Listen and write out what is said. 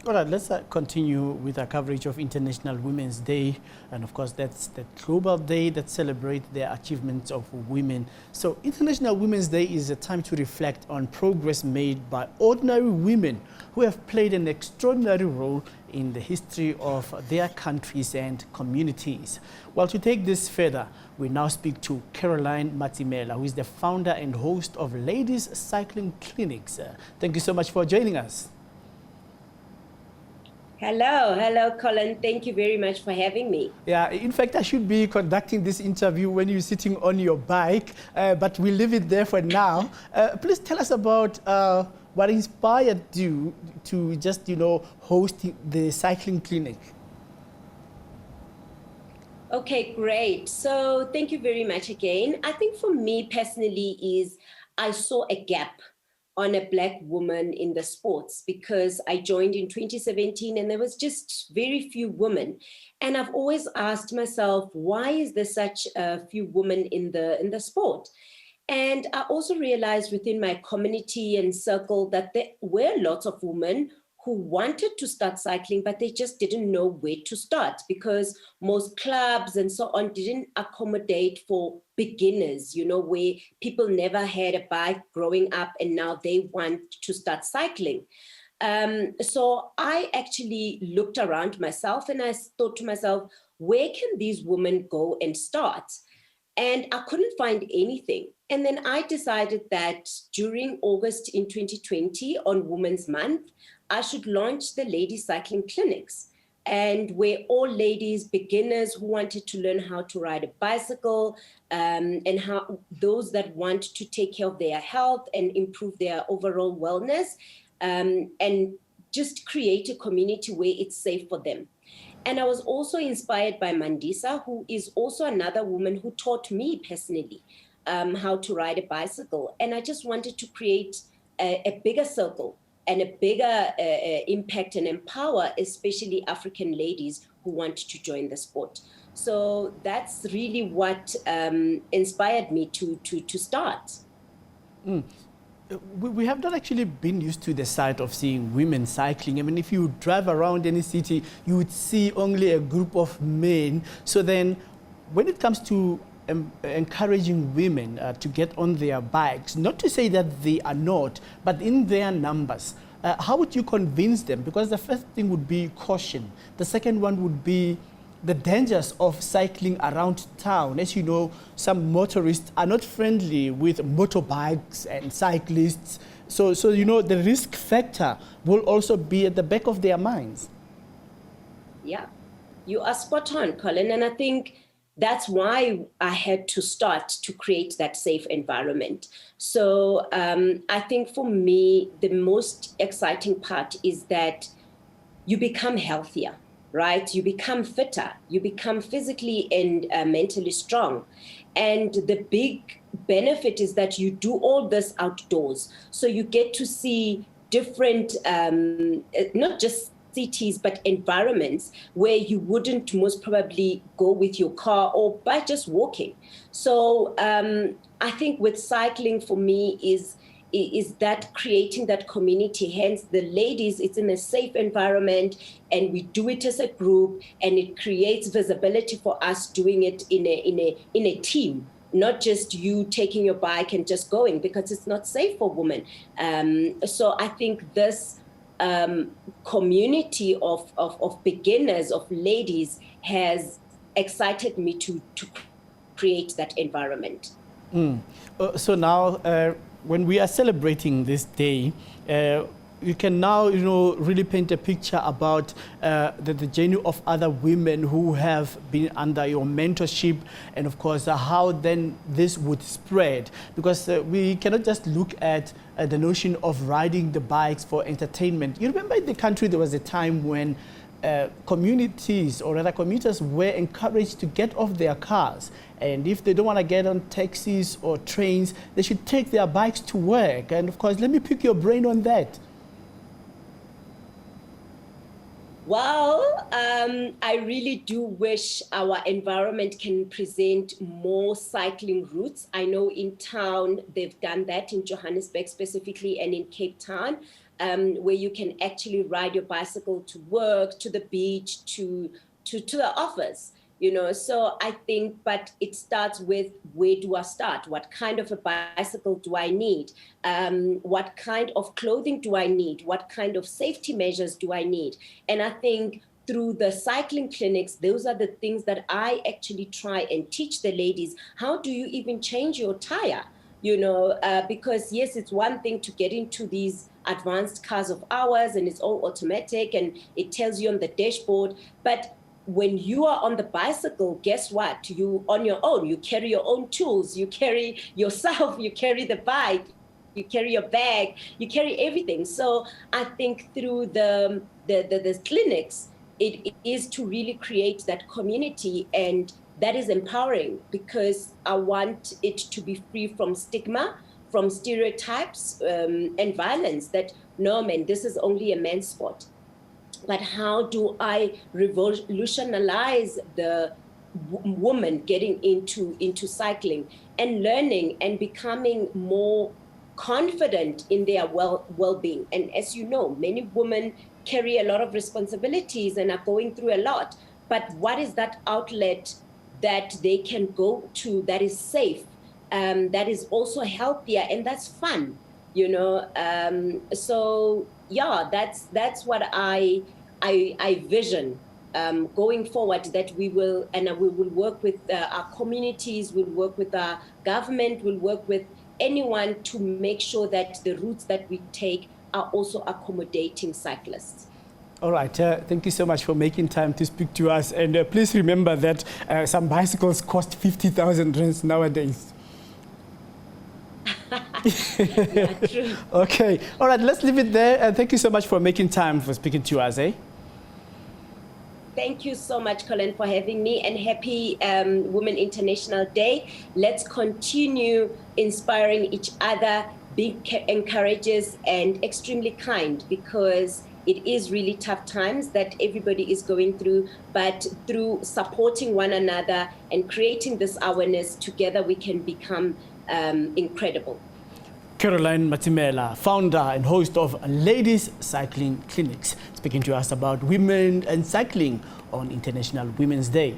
All right, let's continue with our coverage of International Women's Day. And of course, that's the global day that celebrates the achievements of women. So International Women's Day is a time to reflect on progress made by ordinary women who have played an extraordinary role in the history of their countries and communities. Well, to take this further, we now speak to Caroline Matsimela, who is the founder and host of Ladies Cycling Clinics. Thank you so much for joining us. Hello, Colin. Thank you very much for having me. Yeah, in fact, I should be conducting this interview when you're sitting on your bike, but we'll leave it there for now. Please tell us about what inspired you to just, host the cycling clinic. Okay, great. So thank you very much again. I think for me personally is I saw a gap on a Black woman in the sports because I joined in 2017 and there was just very few women. And I've always asked myself, why is there such a few women in the sport? And I also realized within my community and circle that there were lots of women who wanted to start cycling, but they just didn't know where to start because most clubs and so on didn't accommodate for beginners, where people never had a bike growing up and now they want to start cycling. So I actually looked around myself and I thought to myself, where can these women go and start? And I couldn't find anything. And then I decided that during August in 2020 on Women's Month, I should launch the Ladies Cycling Clinics, and where all ladies, beginners who wanted to learn how to ride a bicycle, and how those that want to take care of their health and improve their overall wellness, and just create a community where it's safe for them. And I was also inspired by Mandisa, who is also another woman who taught me personally how to ride a bicycle. And I just wanted to create a bigger circle and a bigger impact and empower, especially African ladies who want to join the sport. So that's really what inspired me to start. We have not actually been used to the sight of seeing women cycling. I mean, if you drive around any city, you would see only a group of men. So then when it comes to encouraging women to get on their bikes, not to say that they are not, but in their numbers, how would you convince them? Because the first thing would be caution. The second one would be the dangers of cycling around town. As you know, some motorists are not friendly with motorbikes and cyclists. So the risk factor will also be at the back of their minds. Yeah, you are spot on, Colin. And I think that's why I had to start to create that safe environment. So I think for me, the most exciting part is that you become healthier, right? You become fitter, you become physically and mentally strong. And the big benefit is that you do all this outdoors. So you get to see different, not just cities, but environments where you wouldn't most probably go with your car or by just walking. So I think with cycling for me is that creating that community. Hence the ladies, it's in a safe environment and we do it as a group and it creates visibility for us doing it in a team. Not just you taking your bike and just going because it's not safe for women. So I think this community of beginners, of ladies, has excited me to create that environment. So now, when we are celebrating this day, you can now, really paint a picture about the journey of other women who have been under your mentorship, and of course, how then this would spread. Because we cannot just look at the notion of riding the bikes for entertainment. You remember in the country there was a time when communities, or rather commuters, were encouraged to get off their cars, and if they don't want to get on taxis or trains, they should take their bikes to work. And of course, let me pick your brain on that. Well, I really do wish our environment can present more cycling routes. I know in town they've done that, in Johannesburg specifically and in Cape Town. where you can actually ride your bicycle to work, to the beach, to the office. So I think, but it starts with, where do I start? What kind of a bicycle do I need? What kind of clothing do I need? What kind of safety measures do I need? And I think through the cycling clinics, those are the things that I actually try and teach the ladies. How do you even change your tire? Because yes, it's one thing to get into these advanced cars of ours and it's all automatic and it tells you on the dashboard, but when you are on the bicycle, guess what? You on your own, you carry your own tools, you carry yourself, you carry the bike, you carry your bag, you carry everything. So I think through the clinics, it is to really create that community, and that is empowering, because I want it to be free from stigma, from stereotypes and violence, that no, man, this is only a man's sport. But how do I revolutionize the woman getting into cycling and learning and becoming more confident in their well-being? And as you know, many women carry a lot of responsibilities and are going through a lot. But what is that outlet that they can go to that is safe, that is also healthier, and that's fun? So yeah, that's what I vision going forward, that we will work with our communities, we'll work with our government, we'll work with anyone to make sure that the routes that we take are also accommodating cyclists. All right, thank you so much for making time to speak to us. And please remember that some bicycles cost 50,000 rands nowadays. Yeah, true. Okay, all right, let's leave it there. Thank you so much for making time for speaking to us. Thank you so much, Colin, for having me, and happy Women International Day. Let's continue inspiring each other, be encouragers and extremely kind, because it is really tough times that everybody is going through, but through supporting one another and creating this awareness together, we can become incredible. Caroline Matsimela, founder and host of Ladies Cycling Clinics, speaking to us about women and cycling on International Women's Day.